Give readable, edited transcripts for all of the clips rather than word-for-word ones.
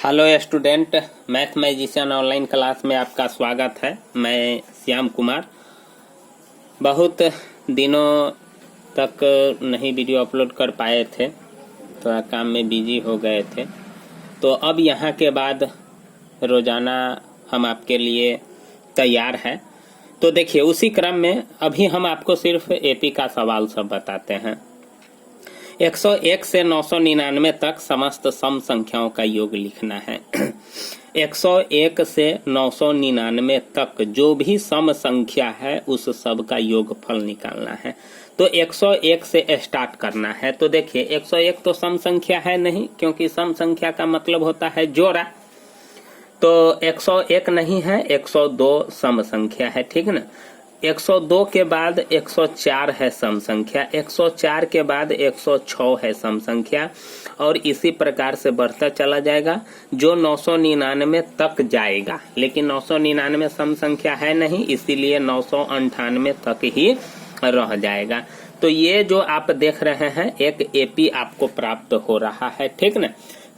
Hello student, math magician online class में आपका स्वागत है। मैं श्याम कुमार। बहुत दिनों तक नहीं वीडियो अपलोड कर पाए थे, थोड़ा काम में बिजी हो गए थे। तो अब यहाँ के बाद रोज़ाना हम आपके लिए तैयार हैं। तो देखिए, उसी क्रम में अभी हम आपको सिर्फ एपी का सवाल सब बताते हैं। 101 से 999 तक समस्त सम संख्याओं का योग लिखना है। 101 से 999 तक जो भी सम संख्या है उस सब का योगफल निकालना है। तो 101 से स्टार्ट करना है। तो देखिए, 101 तो सम संख्या है नहीं, क्योंकि सम संख्या का मतलब होता है जोड़ा। तो 101 नहीं है, 102 सम संख्या है, ठीक ना। 102 के बाद 104 है सम संख्या, 104 के बाद 106 है सम संख्या, और इसी प्रकार से बढ़ता चला जाएगा जो 999 तक जाएगा। लेकिन 999 सम संख्या है नहीं, इसीलिए 998 तक ही रह जाएगा। तो ये जो आप देख रहे हैं, एक एपी आपको प्राप्त हो रहा है, ठीक ना।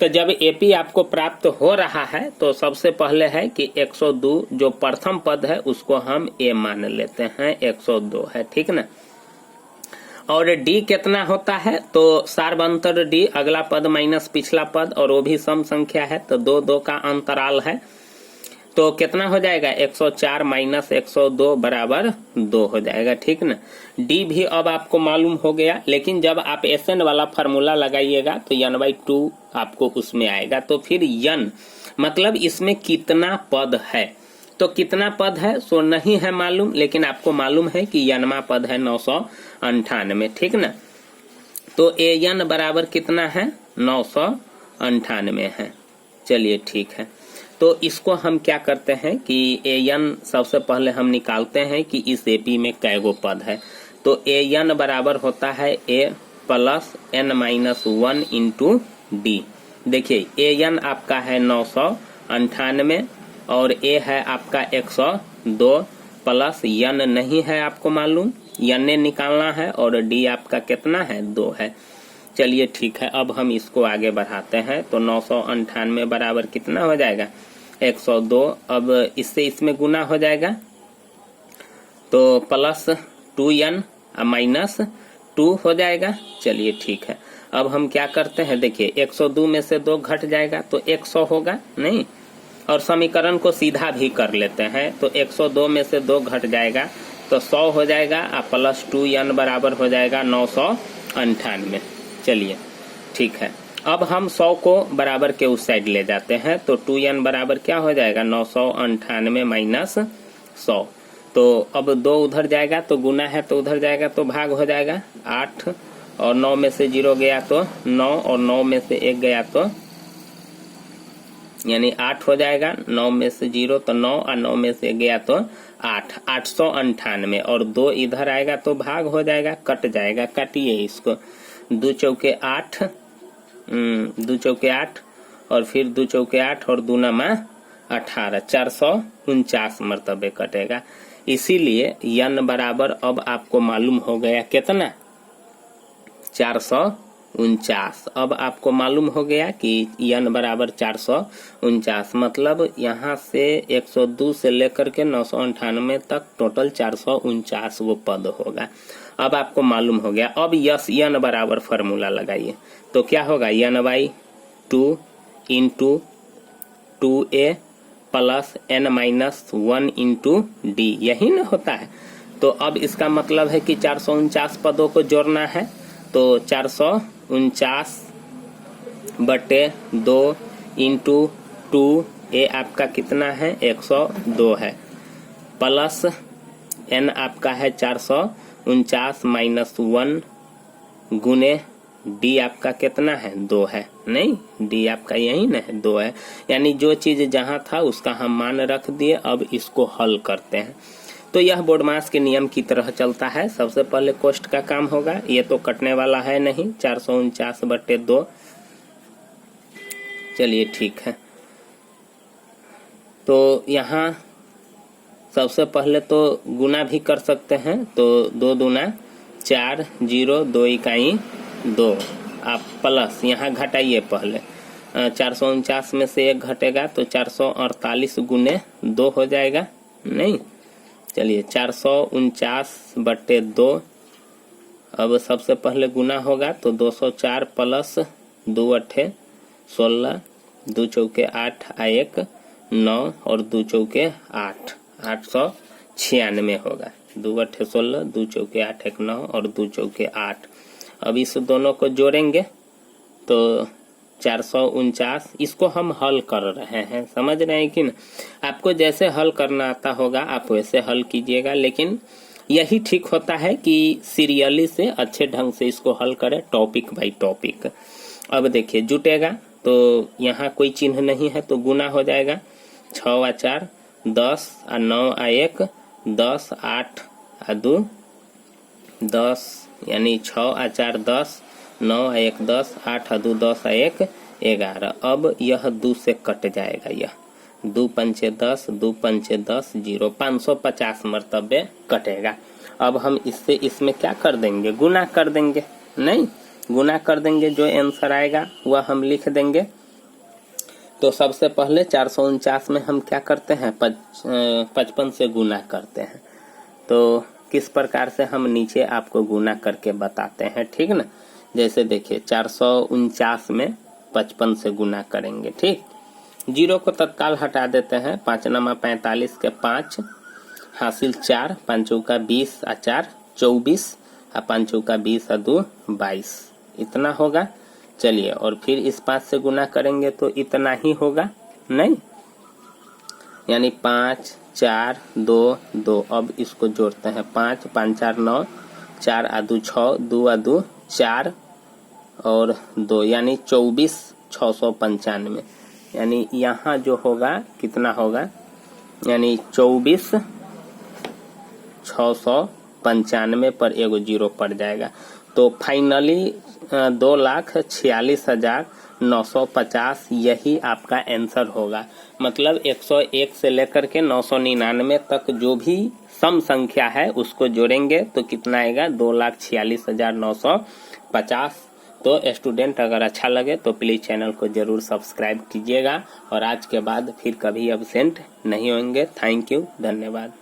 तो जब एपी आपको प्राप्त हो रहा है तो सबसे पहले है कि 102 जो प्रथम पद है उसको हम ए मान लेते हैं, 102 है, ठीक ना। और डी कितना होता है, तो सार्वंतर डी, अगला पद माइनस पिछला पद, और वो भी सम संख्या है, तो 2 का अंतराल है। तो कितना हो जाएगा, 104 माइनस 102 बराबर 2 हो जाएगा, ठीक ना। डी भी अब आपको मालूम हो गया, लेकिन जब आप एसएन वाला फार्मूला लगाइएगा तो n/2 आपको उसमें आएगा। तो फिर n मतलब इसमें कितना पद है, तो कितना पद है सो नहीं है मालूम, लेकिन आपको मालूम है कि n पद है 998, ठीक ना। तो an बराबर कितना है, 998 है। चलिए ठीक है। तो इसको हम क्या करते हैं कि an सबसे पहले हम निकालते हैं कि इस एपी में कैगो पद है। तो an बराबर होता है a plus n-1 into D. देखिए, an आपका है 998 और a है आपका 102 प्लस n नहीं है आपको मालूम, n निकालना है, और d आपका कितना है, 2 है। चलिए ठीक है, अब हम इसको आगे बढ़ाते हैं। तो 998 बराबर कितना हो जाएगा, 102। अब इससे इसमें गुना हो जाएगा, तो प्लस 2n माइनस 2 हो जाएगा। चलिए ठीक है, अब हम क्या करते हैं, देखिए 102 में से 2 घट जाएगा तो 100 होगा नहीं, और समीकरण को सीधा भी कर लेते हैं। तो 102 में से 2 घट जाएगा तो 100 हो जाएगा, और प्लस 2n बराबर हो जाएगा 998। चलिए ठीक है, अब हम 100 को बराबर के उस साइड ले जाते हैं। तो 2n बराबर क्या हो जाएगा, 998 माइनस 100। तो अब 2 उधर जाएगा तो गुना है, तो उधर जाएगा तो भाग हो जाएगा। 8 और 9 में से 0 गया तो 9, और 9 में से 1 गया तो यानी 8 हो जाएगा। 9 में से 0 तो 9, और 9 में से गया तो 8, 898, और 2 इधर आएगा तो भाग हो जाएगा, कट जाएगा। काटिए इसको, 2 चौके 8, 2 चौके 8, और फिर 2 चौके 8 और 2 नमा 18, 449 मरतबे कटेगा। इसीलिए n बराबर अब आपको मालूम हो गया कितना, 449। अब आपको मालूम हो गया कि n बराबर 449, मतलब यहाँ से 102 से लेकर के 998 तक टोटल 449 वो पद होगा। अब आपको मालूम हो गया। अब यस n बराबर फार्मूला लगाइए, तो क्या होगा, n/2 into 2a plus n-1 into D, यही ना होता है। तो अब इसका मतलब है कि 449 पदों को जोड़ना है। तो 449/2 इंटू 2a आपका कितना है, 102 है, प्लस n आपका है 449 माइनस 1 गुने डी आपका कितना है, 2 है नहीं, डी आपका यही ना है, 2 है। यानी जो चीज जहां था उसका हम मान रख दिए। अब इसको हल करते हैं। तो यह बोर्डमास के नियम की तरह चलता है। सबसे पहले कोष्ठ का काम होगा, ये तो कटने वाला है नहीं, 449/2। चलिए ठीक है, तो यहाँ सबसे पहले तो गुना भी कर सकते हैं। तो 2 दूना 4, 0, 2 इकाई 2, आप प्लस यहाँ घटाइए पहले, 449 में से 1 घटेगा तो 448 गुने 2 हो जाएगा। नहीं, चलिए 449/2। अब सबसे पहले गुना होगा तो 204 प्लस 2 अठे 16, 2 चौके 8 आ 1 9 और 2 चौके 8 896 होगा। 2 अठे 16, 2 चौके 8 1 9 और 2 चौके 8। अब इस दोनों को जोड़ेंगे तो 449। इसको हम हल कर रहे हैं, समझ रहे हैं कि ना। आपको जैसे हल करना आता होगा आप वैसे हल कीजिएगा, लेकिन यही ठीक होता है कि सीरियली से अच्छे ढंग से इसको हल करें, टॉपिक बाई टॉपिक। अब देखिए जुटेगा तो यहाँ कोई चिन्ह नहीं है तो गुना हो जाएगा। 6 आ 4 10 आ 9 आ 1 10 8 आ 2 10, यानी 6 आ 4 10 9 आ 1 10 8 आ 2 10 आ 1 11। अब यह 2 से कट जाएगा, यह 2 पंचे 10 2 पंचे 10 0 550 मरतबे कटेगा। अब हम इससे इसमें क्या कर देंगे, गुना कर देंगे। नहीं, गुना कर देंगे, जो आंसर आएगा वह हम लिख देंगे। तो सबसे पहले 449 में हम क्या करते हैं, 55 से गुना करते हैं। तो किस प्रकार से हम नीचे आपको गुना करके बताते हैं, ठीक ना। जैसे देखिए 449 में 55 से गुना करेंगे, ठीक। 0 को तत्काल हटा देते हैं। 5 नमा 45 के 5 हासिल 4 5 चौका 20 आ 4 24 आ 5 चौका 20 आ 2 22, इतना होगा। चलिए, और फिर इस 5 से गुना करेंगे तो इतना ही होगा। नहीं, यानी 5 4 2 2। अब इसको जोड़ते हैं। 5 5 4 9 4 आ 2 6 2 आ 2 4 और 2, यानी 24 695। यानी यहाँ जो होगा कितना होगा, यानी 24 695 पर एगो 0 पड़ जाएगा। तो फाइनली 2,46,950 यही आपका आंसर होगा। मतलब 101 से लेकर के 999 तक जो भी सम संख्या है उसको जोड़ेंगे तो कितना आएगा, 2,46,950। तो स्टूडेंट अगर अच्छा लगे तो प्लीज़ चैनल को ज़रूर सब्सक्राइब कीजिएगा और आज के बाद फिर कभी एब्सेंट नहीं होंगे। थैंक यू, धन्यवाद।